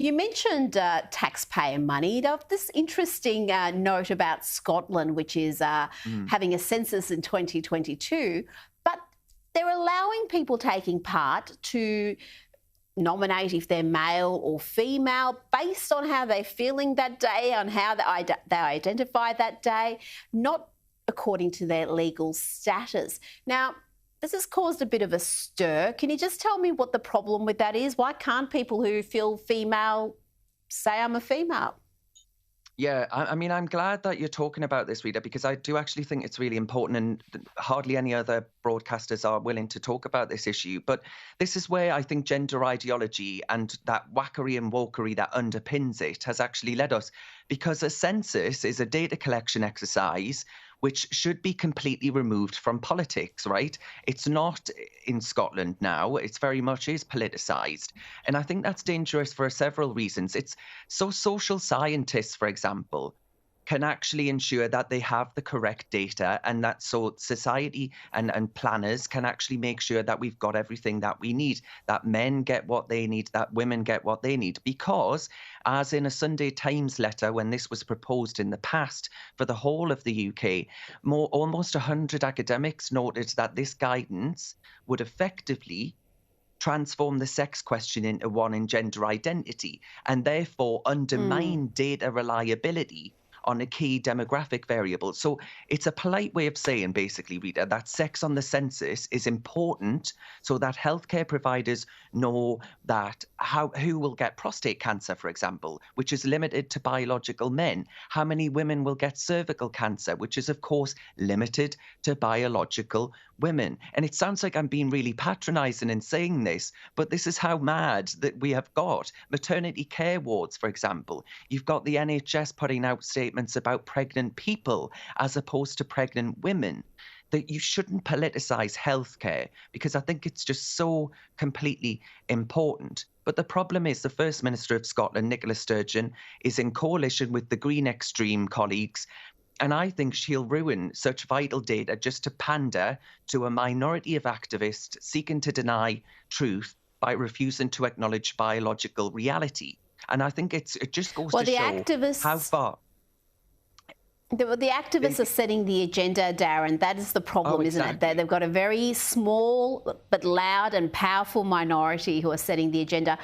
You mentioned taxpayer money. Now, this interesting note about Scotland, which is Mm. having a census in 2022, but they're allowing people taking part to nominate if they're male or female based on how they're feeling that day, on how they identify that day, not according to their legal status. Now, this has caused a bit of a stir. Can you just tell me what the problem with that is? Why can't people who feel female say I'm a female? Yeah, I mean, I'm glad that you're talking about this, Rita, because I do actually think it's really important, and hardly any other broadcasters are willing to talk about this issue. But this is where I think gender ideology and that whackery and wokery that underpins it has actually led us, because a census is a data collection exercise which should be completely removed from politics, right? It's not in Scotland now. It's very much is politicized. And I think that's dangerous for several reasons. It's so social scientists, for example, can actually ensure that they have the correct data, and that so society and planners can actually make sure that we've got everything that we need, that men get what they need, that women get what they need. Because, as in a Sunday Times letter when this was proposed in the past for the whole of the UK, almost 100 academics noted that this guidance would effectively transform the sex question into one in gender identity, and therefore undermine data reliability on a key demographic variable. So it's a polite way of saying, basically, Rita, that sex on the census is important so that healthcare providers know that who will get prostate cancer, for example, which is limited to biological men, how many women will get cervical cancer, which is, of course, limited to biological women. And it sounds like I'm being really patronizing in saying this, but this is how mad that we have got. Maternity care wards, for example. You've got the NHS putting out statements about pregnant people as opposed to pregnant women. That you shouldn't politicize healthcare, because I think it's just so completely important. But the problem is the First Minister of Scotland, Nicola Sturgeon, is in coalition with the Green extreme colleagues. And I think she'll ruin such vital data just to pander to a minority of activists seeking to deny truth by refusing to acknowledge biological reality. And I think it just goes to show how far. The activists are setting the agenda, Darren. That is the problem, isn't it? They've got a very small but loud and powerful minority who are setting the agenda.